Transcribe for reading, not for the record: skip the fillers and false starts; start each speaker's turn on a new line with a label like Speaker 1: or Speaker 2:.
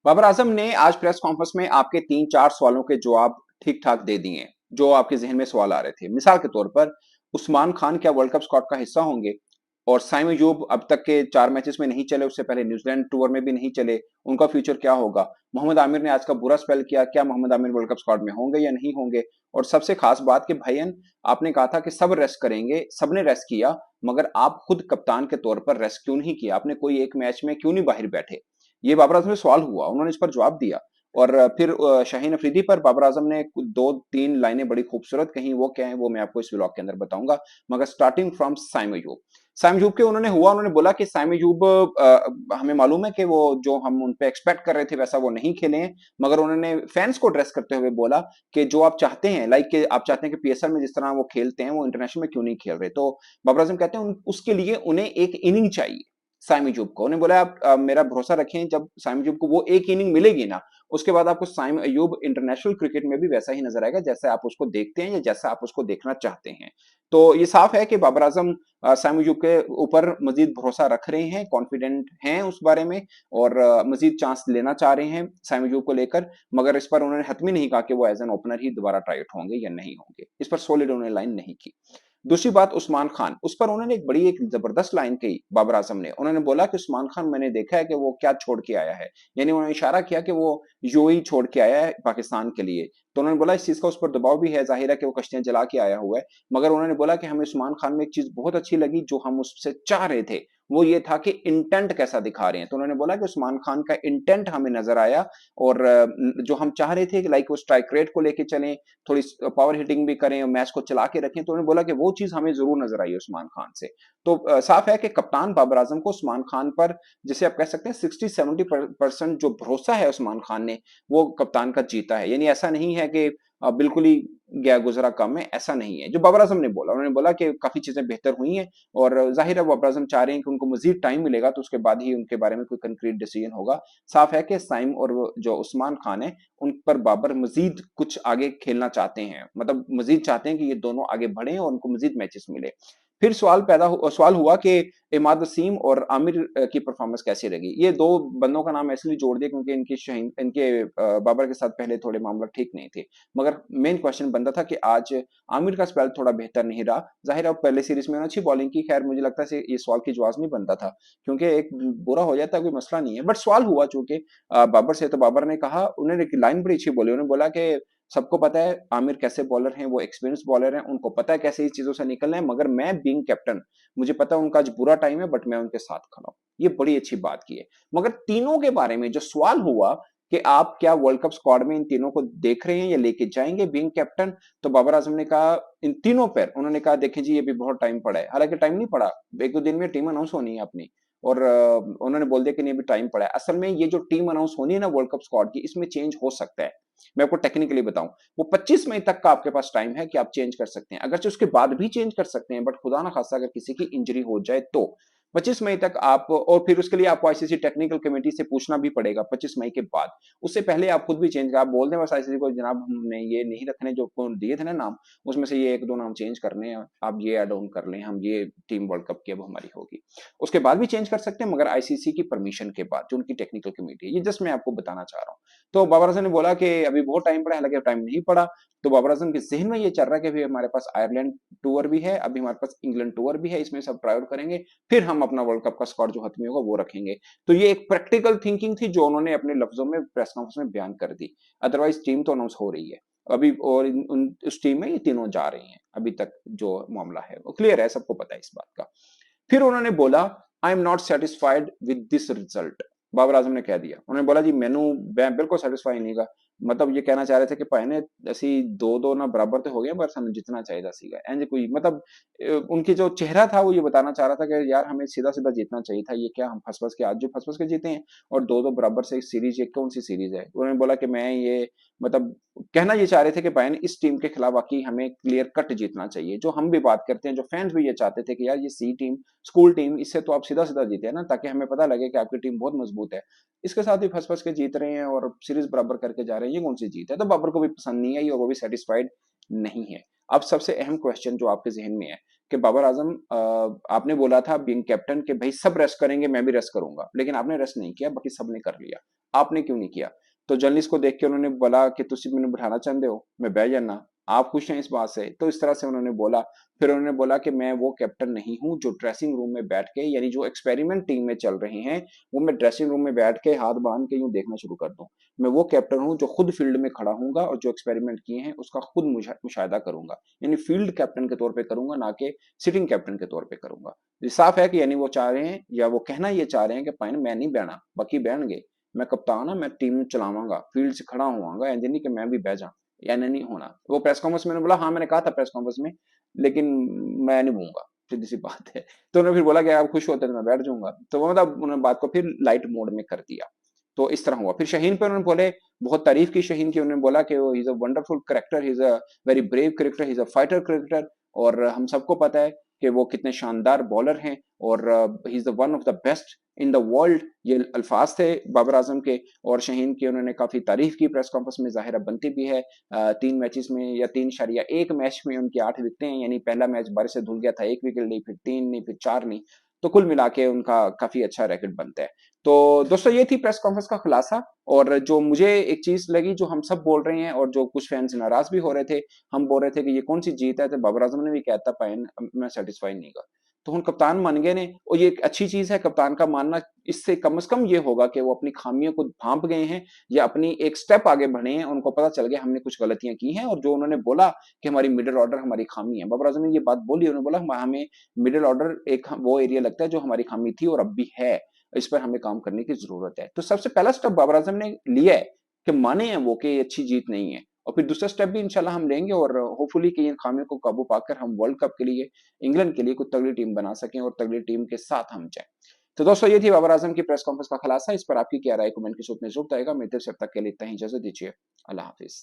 Speaker 1: बाबर आजम ने आज press conference में आपके 3-4 सवालों के जवाब ठीक-ठाक दे दिए, जो आपके ज़हन में सवाल आ रहे थे। मिसाल के तौर पर उस्मान खान क्या वर्ल्ड कप स्क्वाड का हिस्सा होंगे? और साइम अयूब अब तक के 4 मैचेस में नहीं चले, उससे पहले न्यूजीलैंड टूर में भी नहीं चले, उनका फ्यूचर क्या होगा? मोहम्मद आमिर ने आज का बुरा स्पेल किया, क्या Mohammad Aamir world cup squad में होंगे या नहीं होंगे? और सबसे खास बात कि भाईयन, आपने कहा था कि सब रेस्ट करेंगे, सबने रेस्ट किया, मगर आप खुद कप्तान के तौर पर रेस्ट क्यों नहीं किया? आपने कोई एक मैच में क्यों नहीं बाहर बैठे? ये बाबर आजम से सवाल हुआ, उन्होंने इस पर जवाब दिया। और फिर शाहीन अफरीदी पर बाबर आजम ने 2-3 लाइनें बड़ी खूबसूरत कहीं, वो क्या है वो मैं आपको इस व्लॉग के अंदर बताऊंगा। मगर स्टार्टिंग फ्रॉम साइम अयूब, साइम अयूब के उन्होंने बोला कि साइम अयूब, हमें मालूम है कि वो जो हम उन पे एक्सपेक्ट कर रहे थे वैसा वो नहीं खेले हैं, मगर उन्होंने फैंस को एड्रेस करते हुए बोला कि जो आप चाहते हैं, लाइक कि आप चाहते हैं कि पीएसएल में जिस तरह वो खेलते हैं वो इंटरनेशनल में क्यों नहीं खेल रहे। तो बाबर आजम कहते हैं उसके लिए उन्हें एक इनिंग चाहिए। साइम अयूब को उन्हें बोला, आप मेरा भरोसा रखें, जब साइम अयूब को वो एक इनिंग मिलेगी ना, उसके बाद आपको साइम अयूब इंटरनेशनल क्रिकेट में भी वैसा ही नजर आएगा जैसे आप उसको देखते हैं या जैसा आप उसको देखना चाहते हैं। तो ये साफ है कि बाबर आजम साइम अयूब के ऊपर मजीद भरोसा रख रहे हैं, कॉन्फिडेंट हैं उस बारे में, और मजीद चांस लेना चाह रहे हैं साइम अयूब को लेकर। मगर इस पर उन्होंने हतमी नहीं कहा कि वो एज एन ओपनर ही दोबारा ट्राई आउट होंगे या नहीं होंगे, इस पर सॉलिड उन्होंने लाइन नहीं की। दूसरी बात उस्मान खान, उस पर उन्होंने एक जबरदस्त लाइन कही बाबर आजम ने। उन्होंने बोला कि उस्मान खान, मैंने देखा है कि वो क्या छोड़ के आया है, यानी उन्होंने इशारा किया कि वो यूएई छोड़ के आया है पाकिस्तान के लिए। तो उन्होंने बोला इस चीज का उस पर दबाव भी है, जाहिर है कि वो कश्तियां जला के आया हुआ है। मगर उन्होंने बोला कि हमें उस्मान खान में एक चीज बहुत अच्छी लगी जो हम उससे चाह रहे थे, वो ये था कि इंटेंट कैसा दिखा रहे हैं। तो उन्होंने बोला कि उस्मान खान का इंटेंट हमें नजर आया, और जो हम चाह रहे थे कि लाइक वो स्ट्राइक रेट को लेके चलें, थोड़ी पावर हिटिंग भी करें और मैच को चला के रखें, तो उन्होंने बोला कि वो चीज हमें जरूर नजर आई उस्मान खान से। तो साफ है कि कप्तान बाबर आजम को उस्मान खान पर, जिसे आप कह सकते हैं 60-70% जो भरोसा है उस्मान खान ने, वो कप्तान का जीता है। यानी ऐसा नहीं है कि बिल्कुल ही गया गुजरा काम है, ऐसा नहीं है जो बाबर आजम ने बोला। उन्होंने बोला कि काफी चीजें बेहतर हुई हैं, और जाहिर है बाबर आजम चाह रहे हैं कि उनको मजीद टाइम मिलेगा तो उसके बाद ही उनके बारे में कोई कंक्रीट डिसीजन होगा। साफ है कि साइम और जो उस्मान खान है, उन पर बाबर मजीद कुछ आगे खेलना चाहते हैं, मतलब मजीद चाहते हैं कि ये दोनों आगे बढ़े और उनको मजीद मैचेस मिले। फिर सवाल हुआ कि इमाद वसीम और आमिर की परफॉर्मेंस कैसी रहेगी। ये दो बंदों का नाम इसलिए जोड़ दिया क्योंकि इनके बाबर के साथ पहले थोड़े मामला ठीक नहीं थे। मगर मेन क्वेश्चन बनता था कि आज आमिर का स्पेल थोड़ा बेहतर नहीं रहा। जाहिर है पहले सीरीज में उन्होंने अच्छी बॉलिंग की, खैर मुझे लगता है ये सवाल की जवाब नहीं बनता था, क्योंकि एक बुरा हो जाता है कोई मसला नहीं है, बट सवाल हुआ चूंकि बाबर से, तो बाबर ने कहा, उन्होंने एक लाइन बड़ी अच्छी बोली। उन्होंने बोला कि सबको पता है आमिर कैसे बॉलर हैं, वो एक्सपीरियंस बॉलर हैं, उनको पता है कैसे इस चीजों से निकलना है, मगर मैं बीइंग कैप्टन, मुझे पता है उनका आज बुरा टाइम है, बट मैं उनके साथ खड़ा हूं। ये बड़ी अच्छी बात की है। मगर तीनों के बारे में जो सवाल हुआ कि आप क्या वर्ल्ड कप स्क्वाड में इन तीनों को देख रहे हैं या लेके जाएंगे बीइंग कैप्टन, तो बाबर आजम ने कहा इन तीनों पर, उन्होंने कहा देखें जी ये भी बहुत टाइम पड़ा है। हालांकि टाइम नहीं पड़ा, 1-2 दिन में टीम अनाउंस होनी है अपनी, और उन्होंने बोल दिया कि नहीं अभी टाइम पड़ा है। असल में ये जो टीम अनाउंस होनी है ना वर्ल्ड कप स्क्वाड की, इसमें चेंज हो सकता है। मैं आपको टेक्निकली बताऊं, वो 25 मई तक का आपके पास टाइम है कि आप चेंज कर सकते हैं, अगरचे उसके बाद भी चेंज कर सकते हैं, बट खुदा ना खासा अगर किसी की इंजरी हो जाए तो 25 मई तक आप, और फिर उसके लिए आपको आईसीसी टेक्निकल कमेटी से पूछना भी पड़ेगा 25 मई के बाद। उससे पहले आप खुद भी चेंज कर, आप बोल दें बस आईसीसी को, जनाब हमने ये नहीं रखने जो दिए थे ना नाम, उसमें से ये 1-2 नाम चेंज करने हैं, आप ये एड ऑन कर लें, हम ये टीम वर्ल्ड कप की अब हमारी होगी। उसके बाद भी चेंज कर सकते हैं, मगर आईसीसी की परमिशन के बाद, जो उनकी टेक्निकल कमेटी है। ये जस्ट मैं आपको बताना चाह रहा हूँ। तो बाबर आजम ने बोला कि अभी बहुत टाइम पड़ा है, हालांकि टाइम नहीं पड़ा। तो बाबर आजम के जहन में ये चल रहा है कि अभी हमारे पास आयरलैंड टूर भी है, अभी हमारे पास इंग्लैंड टूर भी है, इसमें सब ट्राई आउट करेंगे, फिर हम अपना वर्ल्ड कप का स्क्वाड जो हतमी होगा वो रखेंगे। तो ये एक प्रैक्टिकल थिंकिंग थी जो उन्होंने अपने लफ्जों में प्रेस कॉन्फ्रेंस में बयान कर दी। अदरवाइज टीम तो अनाउंस हो रही है अभी, और उस टीम में ये तीनों जा रहे हैं। अभी तक जो मामला है वो क्लियर है, सबको पता है इस बात का। फिर उन्होंने बोला I am not satisfied with this result. Babar Azam ने कह दिया, उन्होंने बोला जी मैं बिल्कुल सेटिस्फाई नहीं गा। मतलब ये कहना चाह रहे थे कि भाई ने ऐसी दो दो ना बराबर तो हो गया, पर सानू जितना चाहिए सीगा एंड कोई, मतलब उनकी जो चेहरा था वो ये बताना चाह रहा था कि यार हमें सीधा सीधा जीतना चाहिए था, ये क्या हम फंस फंस के, आज जो फंस फंस के जीते हैं, और दो दो बराबर से सीरीज, ये कौन सी सीरीज है। उन्होंने बोला कि मैं ये, मतलब कहना ये चाह रहे थे कि भाई इस टीम के खिलाफ बाकी हमें क्लियर कट जीतना चाहिए, जो हम भी बात करते हैं, जो फैंस भी ये चाहते थे कि यार ये सी टीम, स्कूल टीम, इससे तो आप सीधा सीधा जीते हैं ना, ताकि हमें पता लगे कि आपकी टीम बहुत मजबूत है। इसके साथ ही फंस फंस के जीत रहे हैं और सीरीज बराबर करके जा रहे हैं, ये कौन सी जीत है। तो बाबर को भी पसंद नहीं आई और वो भी सेटिस्फाइड नहीं है। अब सबसे अहम क्वेश्चन जो आपके जहन में है कि बाबर आजम, आपने बोला था बीइंग कैप्टन कि भाई सब रेस्ट करेंगे, मैं भी रेस्ट करूंगा, लेकिन आपने रेस्ट नहीं किया, बाकी सबने कर लिया, आपने क्यों नहीं किया? तो जर्नलिस्ट को देख के उन्होंने बोला कि तुम मैंने बिठाना चाहते हो, मैं बह जाना, आप खुश हैं इस बात से? तो इस तरह से उन्होंने बोला। फिर उन्होंने बोला कि मैं वो कैप्टन नहीं हूं जो ड्रेसिंग रूम में बैठ के, यानी जो एक्सपेरिमेंट टीम में चल रहे हैं, वो मैं ड्रेसिंग रूम में बैठ के हाथ बांध के यूं देखना शुरू कर दूं। मैं वो कैप्टन हूं जो खुद फील्ड में खड़ा हूंगा और जो एक्सपेरिमेंट किए हैं उसका खुद मुशाहिदा करूंगा, यानी फील्ड कैप्टन के तौर पे करूंगा, ना कि सिटिंग कैप्टन के तौर पे करूंगा। ये साफ है कि यानी वो चाह रहे हैं, या वो कहना ये चाह रहे हैं कि पाइन मैं नहीं बहना, बाकी बहनगे, मैं कप्तान हूं, मैं टीम चलावांगा, फील्ड से खड़ा हुआंगा, ऐसे नहीं कि मैं भी बह जा, या नहीं होना। वो प्रेस कॉन्फ्रेंस में बोला, हाँ मैंने कहा था प्रेस कॉन्फ्रेंस में, लेकिन मैं नहीं बूंगा, सीधी सी बात है। तो उन्होंने फिर बोला कि आप खुश होते तो मैं बैठ जाऊंगा, तो वो मतलब उन्होंने बात को फिर लाइट मोड में कर दिया। तो इस तरह हुआ। फिर शाहीन पे उन्होंने बोले, बहुत तारीफ की शाहीन की, उन्होंने बोला कि वो he is a wonderful character, he is a very brave character, he is a fighter character, और हम सबको पता है कि वो कितने शानदार बॉलर हैं, और he is the one of the best in the world, ये अल्फाज थे बाबर आजम के। और शाहीन की उन्होंने काफी तारीफ की प्रेस कॉन्फ्रेंस में, जाहिर बनती भी है। 3 मैचेस में, या 3.1 मैच में उनकी 8 विकेटें हैं, यानी पहला मैच बारिश से धुल गया था, 1 विकेट ली, फिर 3 नहीं, फिर 4 नहीं, तो कुल मिला के उनका काफी अच्छा रैकेट बनता है। तो दोस्तों ये थी प्रेस कॉन्फ्रेंस का खुलासा। और जो मुझे एक चीज लगी, जो हम सब बोल रहे हैं और जो कुछ फैंस नाराज भी हो रहे थे, हम बोल रहे थे कि ये कौन सी जीत है, तो बाबर आजम ने भी कहता पाइन मैं सेटिस्फाई नहीं कर। तो हम कप्तान मान गए ने, और ये एक अच्छी चीज है कप्तान का मानना। इससे कम से कम ये होगा कि वो अपनी खामियों को भांप गए हैं, या अपनी एक स्टेप आगे बढ़े हैं, उनको पता चल गया हमने कुछ गलतियां की हैं। और जो उन्होंने बोला कि हमारी मिडिल ऑर्डर हमारी खामी है, बाबर आजम ने ये बात बोली, उन्होंने बोला हमें मिडिल ऑर्डर एक वो एरिया लगता है जो हमारी खामी थी और अब भी है, इस पर हमें काम करने की जरूरत है। तो सबसे पहला स्टेप बाबर आजम ने लिया है कि माने हैं वो कि ये अच्छी जीत नहीं है, और फिर दूसरा स्टेप भी इंशाल्लाह हम लेंगे, और होपफुली कि इन खामियों को काबू पाकर हम वर्ल्ड कप के लिए, इंग्लैंड के लिए कुछ तगड़ी टीम बना सकें, और तगड़ी टीम के साथ हम जाएं। तो दोस्तों ये थी बाबर आजम की प्रेस कॉन्फ्रेंस का खुलासा। इस पर आपकी क्या राय, कमेंट के सूत्र में जरूर आएगा। मेरी तरफ से अब तक के लिए इतना ही, इजाजत दीजिए, अल्लाह हाफिज।